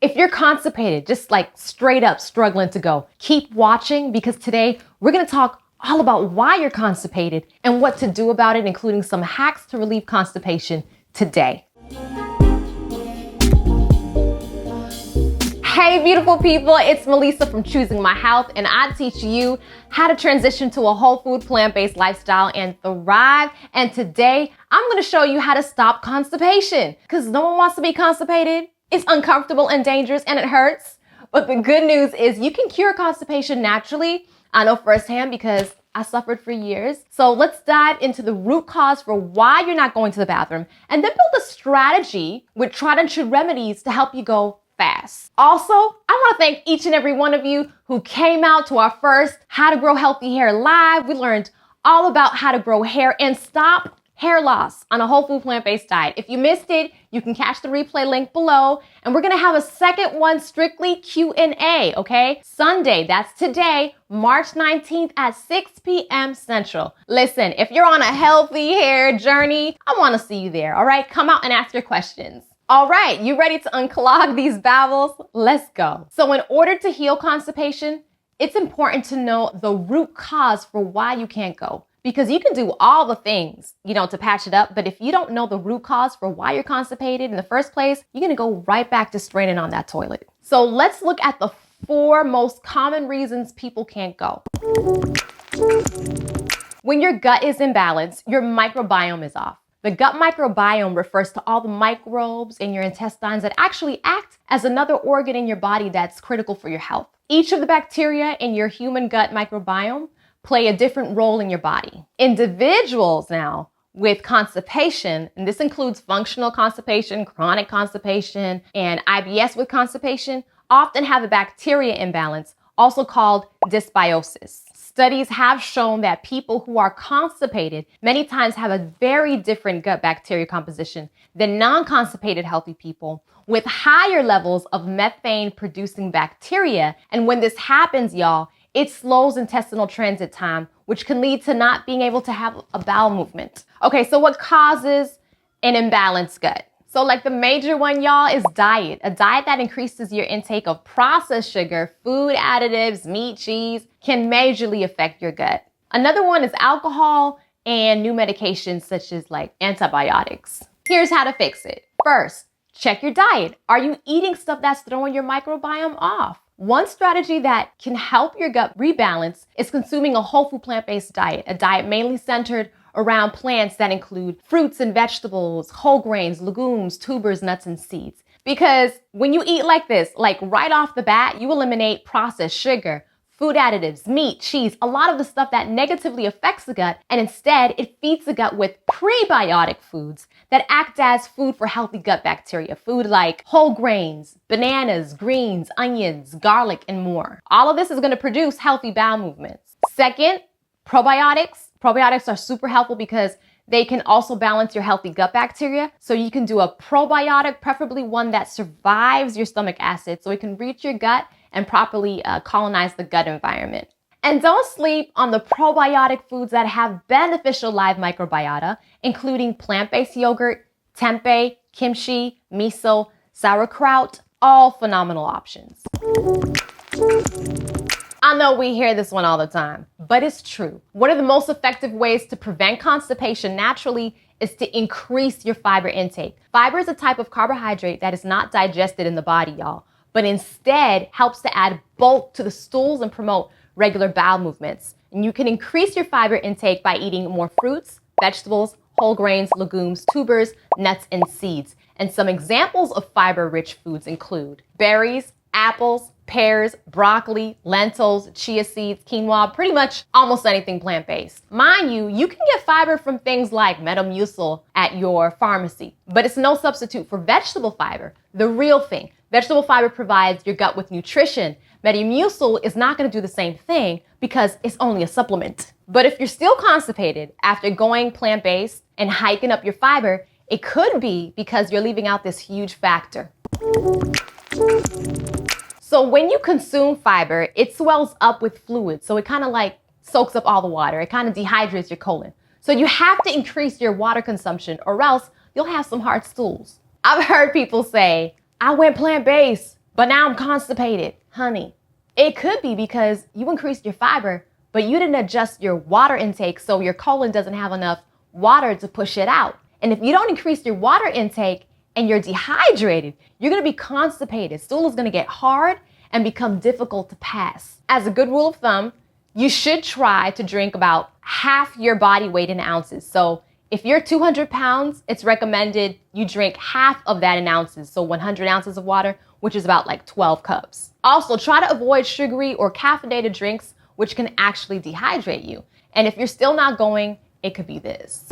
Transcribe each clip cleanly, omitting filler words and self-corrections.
If you're constipated, just like straight up struggling to go, keep watching because today we're gonna talk all about why you're constipated and what to do about it, including some hacks to relieve constipation today. Hey beautiful people, it's Melissa from Choosing My Health, and I teach you how to transition to a whole food plant-based lifestyle and thrive. And today I'm gonna show you how to stop constipation because no one wants to be constipated. It's uncomfortable and dangerous and it hurts. But the good news is you can cure constipation naturally. I know firsthand because I suffered for years. So let's dive into the root cause for why you're not going to the bathroom and then build a strategy with tried and true remedies to help you go fast. Also, I want to thank each and every one of you who came out to our first How to Grow Healthy Hair Live. We learned all about how to grow hair and stop hair loss on a whole food plant-based diet. If you missed it, you can catch the replay link below. And we're gonna have a second one, strictly Q&A, okay? Sunday, that's today, March 19th at 6 p.m. Central. Listen, if you're on a healthy hair journey, I wanna see you there, all right? Come out and ask your questions. All right, you ready to unclog these bowels? Let's go. So in order to heal constipation, it's important to know the root cause for why you can't go. Because you can do all the things, to patch it up. But if you don't know the root cause for why you're constipated in the first place, you're gonna go right back to straining on that toilet. So let's look at the 4 most common reasons people can't go. When your gut is imbalanced, your microbiome is off. The gut microbiome refers to all the microbes in your intestines that actually act as another organ in your body that's critical for your health. Each of the bacteria in your human gut microbiome play a different role in your body. Individuals now with constipation, and this includes functional constipation, chronic constipation, and IBS with constipation, often have a bacteria imbalance, also called dysbiosis. Studies have shown that people who are constipated many times have a very different gut bacteria composition than non-constipated healthy people with higher levels of methane-producing bacteria. And when this happens, y'all, it slows intestinal transit time, which can lead to not being able to have a bowel movement. Okay, so what causes an imbalanced gut? So like the major one, y'all, is diet. A diet that increases your intake of processed sugar, food additives, meat, cheese, can majorly affect your gut. Another one is alcohol and new medications such as like antibiotics. Here's how to fix it. First, check your diet. Are you eating stuff that's throwing your microbiome off? One strategy that can help your gut rebalance is consuming a whole food plant-based diet, a diet mainly centered around plants that include fruits and vegetables, whole grains, legumes, tubers, nuts, and seeds. Because when you eat like this, like right off the bat, you eliminate processed sugar, food additives, meat, cheese, a lot of the stuff that negatively affects the gut, and instead it feeds the gut with prebiotic foods that act as food for healthy gut bacteria. Food like whole grains, bananas, greens, onions, garlic, and more. All of this is gonna produce healthy bowel movements. Second, probiotics. Probiotics are super helpful because they can also balance your healthy gut bacteria. So you can do a probiotic, preferably one that survives your stomach acid so it can reach your gut and properly colonize the gut environment. And don't sleep on the probiotic foods that have beneficial live microbiota, including plant-based yogurt, tempeh, kimchi, miso, sauerkraut, all phenomenal options. I know we hear this one all the time, but it's true. One of the most effective ways to prevent constipation naturally is to increase your fiber intake. Fiber is a type of carbohydrate that is not digested in the body, y'all, but instead helps to add bulk to the stools and promote regular bowel movements. And you can increase your fiber intake by eating more fruits, vegetables, whole grains, legumes, tubers, nuts, and seeds. And some examples of fiber-rich foods include berries, apples, pears, broccoli, lentils, chia seeds, quinoa, pretty much almost anything plant-based. Mind you, you can get fiber from things like Metamucil at your pharmacy, but it's no substitute for vegetable fiber, the real thing. Vegetable fiber provides your gut with nutrition. Metamucil is not going to do the same thing because it's only a supplement. But if you're still constipated after going plant-based and hiking up your fiber, it could be because you're leaving out this huge factor. So when you consume fiber, it swells up with fluid. So it kind of like soaks up all the water. It kind of dehydrates your colon. So you have to increase your water consumption or else you'll have some hard stools. I've heard people say, I went plant-based, but now I'm constipated. Honey, it could be because you increased your fiber, but you didn't adjust your water intake, so your colon doesn't have enough water to push it out. And if you don't increase your water intake and you're dehydrated, you're gonna be constipated. Stool is gonna get hard and become difficult to pass. As a good rule of thumb, you should try to drink about half your body weight in ounces. So if you're 200 pounds, it's recommended you drink half of that in ounces. So 100 ounces of water, which is about like 12 cups. Also, try to avoid sugary or caffeinated drinks, which can actually dehydrate you. And if you're still not going, it could be this.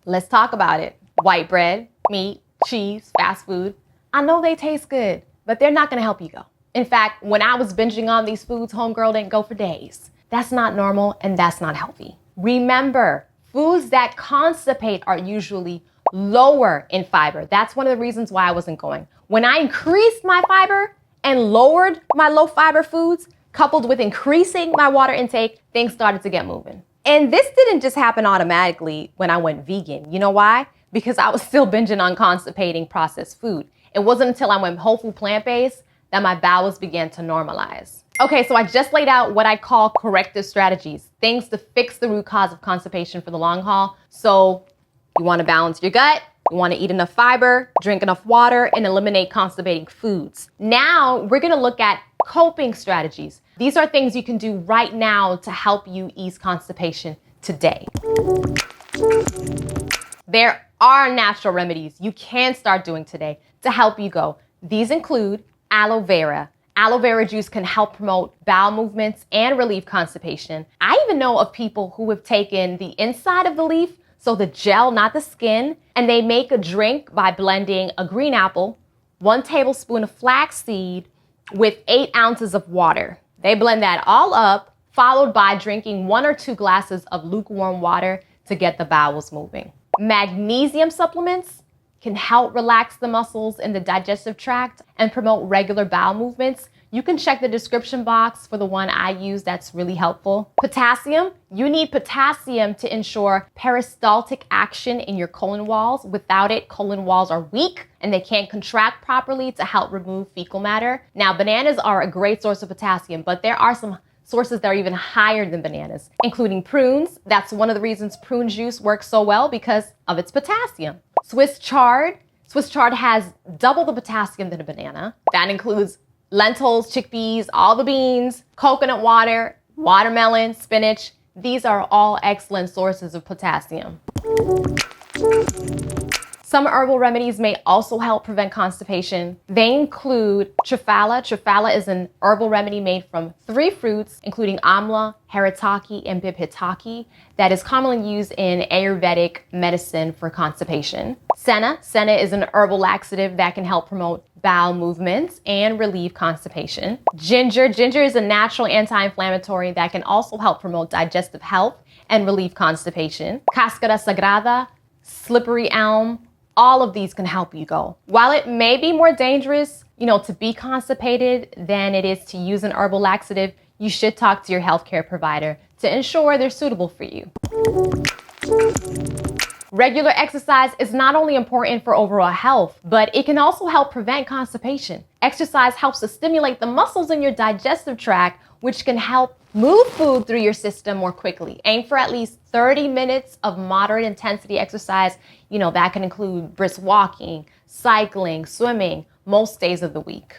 Let's talk about it. White bread, meat, cheese, fast food. I know they taste good, but they're not gonna help you go. In fact, when I was binging on these foods, homegirl didn't go for days. That's not normal and that's not healthy. Remember, foods that constipate are usually lower in fiber. That's one of the reasons why I wasn't going. When I increased my fiber and lowered my low fiber foods, coupled with increasing my water intake, things started to get moving. And this didn't just happen automatically when I went vegan. You know why? Because I was still binging on constipating processed food. It wasn't until I went whole food plant-based that my bowels began to normalize. Okay, so I just laid out what I call corrective strategies, things to fix the root cause of constipation for the long haul. So you want to balance your gut, you want to eat enough fiber, drink enough water, and eliminate constipating foods. Now we're going to look at coping strategies. These are things you can do right now to help you ease constipation today. There are natural remedies you can start doing today to help you go. These include aloe vera. Aloe vera juice can help promote bowel movements and relieve constipation. I even know of people who have taken the inside of the leaf, so the gel, not the skin, and they make a drink by blending a green apple, 1 tablespoon of flaxseed with 8 ounces of water. They blend that all up, followed by drinking 1 or 2 glasses of lukewarm water to get the bowels moving. Magnesium supplements can help relax the muscles in the digestive tract and promote regular bowel movements. You can check the description box for the one I use that's really helpful. Potassium, you need potassium to ensure peristaltic action in your colon walls. Without it, colon walls are weak and they can't contract properly to help remove fecal matter. Now, bananas are a great source of potassium, but there are some sources that are even higher than bananas, including prunes. That's one of the reasons prune juice works so well, because of its potassium. Swiss chard has double the potassium than a banana. That includes lentils, chickpeas, all the beans, coconut water, watermelon, spinach. These are all excellent sources of potassium. Some herbal remedies may also help prevent constipation. They include triphala. Triphala is an herbal remedy made from 3 fruits, including amla, haritaki, and bibhitaki, that is commonly used in Ayurvedic medicine for constipation. Senna. Senna is an herbal laxative that can help promote bowel movements and relieve constipation. Ginger. Ginger is a natural anti-inflammatory that can also help promote digestive health and relieve constipation. Cascara sagrada, slippery elm, all of these can help you go. While it may be more dangerous, to be constipated than it is to use an herbal laxative, you should talk to your healthcare provider to ensure they're suitable for you. Regular exercise is not only important for overall health, but it can also help prevent constipation. Exercise helps to stimulate the muscles in your digestive tract, which can help move food through your system more quickly. Aim for at least 30 minutes of moderate intensity exercise. That can include brisk walking, cycling, swimming, most days of the week.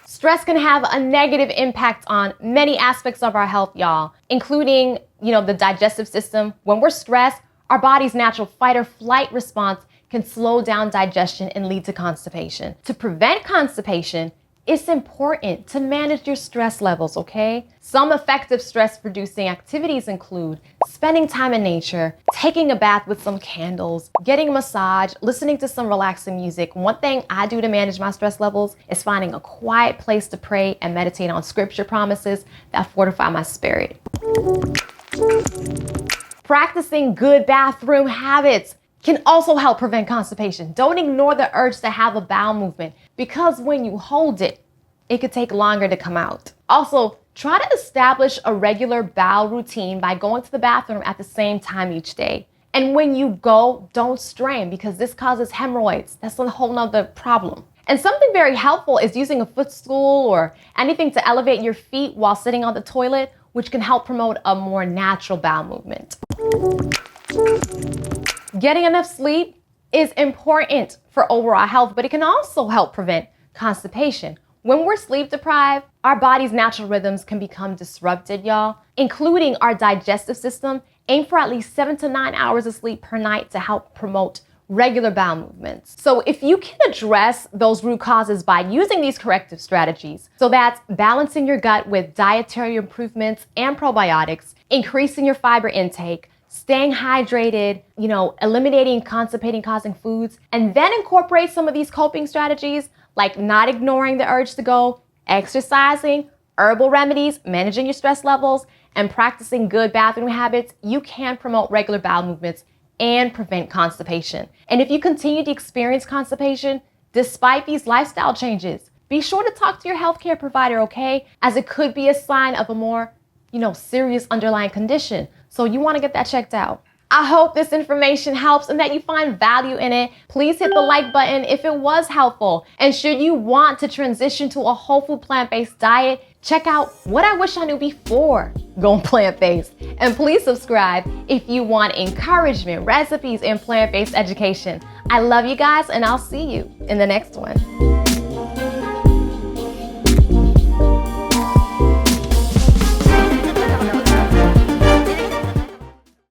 Stress can have a negative impact on many aspects of our health, y'all, including, the digestive system. When we're stressed, our body's natural fight or flight response can slow down digestion and lead to constipation. To prevent constipation, it's important to manage your stress levels, okay? Some effective stress-reducing activities include spending time in nature, taking a bath with some candles, getting a massage, listening to some relaxing music. One thing I do to manage my stress levels is finding a quiet place to pray and meditate on scripture promises that fortify my spirit. Practicing good bathroom habits can also help prevent constipation. Don't ignore the urge to have a bowel movement, because when you hold it, it could take longer to come out. Also, try to establish a regular bowel routine by going to the bathroom at the same time each day. And when you go, don't strain because this causes hemorrhoids. That's a whole nother problem. And something very helpful is using a footstool or anything to elevate your feet while sitting on the toilet, which can help promote a more natural bowel movement. Getting enough sleep is important for overall health, but it can also help prevent constipation. When we're sleep deprived, our body's natural rhythms can become disrupted, y'all, including our digestive system. Aim for at least 7 to 9 hours of sleep per night to help promote regular bowel movements. So if you can address those root causes by using these corrective strategies, so that's balancing your gut with dietary improvements and probiotics, increasing your fiber intake, staying hydrated, eliminating constipating causing foods, and then incorporate some of these coping strategies like not ignoring the urge to go, exercising, herbal remedies, managing your stress levels, and practicing good bathroom habits, you can promote regular bowel movements and prevent constipation. And if you continue to experience constipation despite these lifestyle changes, be sure to talk to your healthcare provider, okay? As it could be a sign of a more, serious underlying condition. So you want to get that checked out. I hope this information helps and that you find value in it. Please hit the like button if it was helpful. And should you want to transition to a whole food plant-based diet, check out What I Wish I Knew Before Going Plant-Based. And please subscribe if you want encouragement, recipes, and plant-based education. I love you guys, and I'll see you in the next one.